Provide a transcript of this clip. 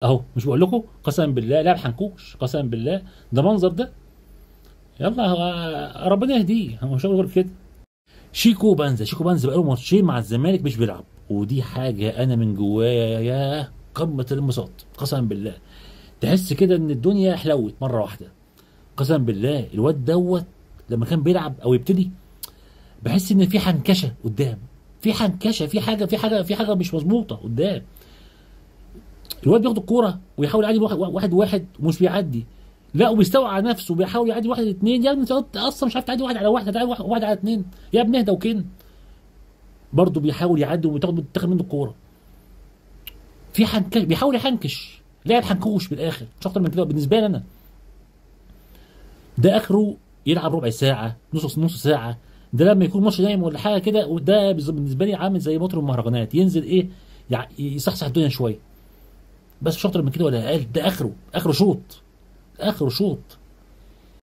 اهو مش بقول لكم قسما بالله لاعب حنكوش، قسما بالله ده منظر ده. يلا ربنا يهديه، هو مش هقول غير كده. شيكو بنزا بقاله ماتشين مع الزمالك مش بيلعب، ودي حاجه انا من جوايا يا قمه الانبساط قسما بالله. تحس كده ان الدنيا حلوت مره واحده. قسما بالله الواد دوت لما كان بيلعب او يبتدي، بحس ان في حنكشه قدام، في حنكشه، في حاجه مش مظبوطه قدام. الواد بياخد الكوره ويحاول يعدي واحد ومش بيعدي، لا وبيستوعب على نفسه وبيحاول يعدي واحد اتنين. يا ابني انت اصلا مش عارف تعدي واحد على واحد، هتعدي واحد على اتنين. يا ابني اهدى وكن. برضه بيحاول يعدي وتاخد منه الكوره. في حنكش، بيحاول يحنكش، لاعب حنكوش بالاخر مش اكتر من كده بالنسبه لي انا. ده اخره يلعب ربع ساعه، نص ساعه. ده لما يكون ماتش نايم ولا حاجه كده، وده بالنسبه لي عامل زي مطرب المهرجانات، ينزل ايه يصحصح الدنيا شويه. بس مش اكتر من كده ولا اقل. ده اخره شوط، اخره شوط.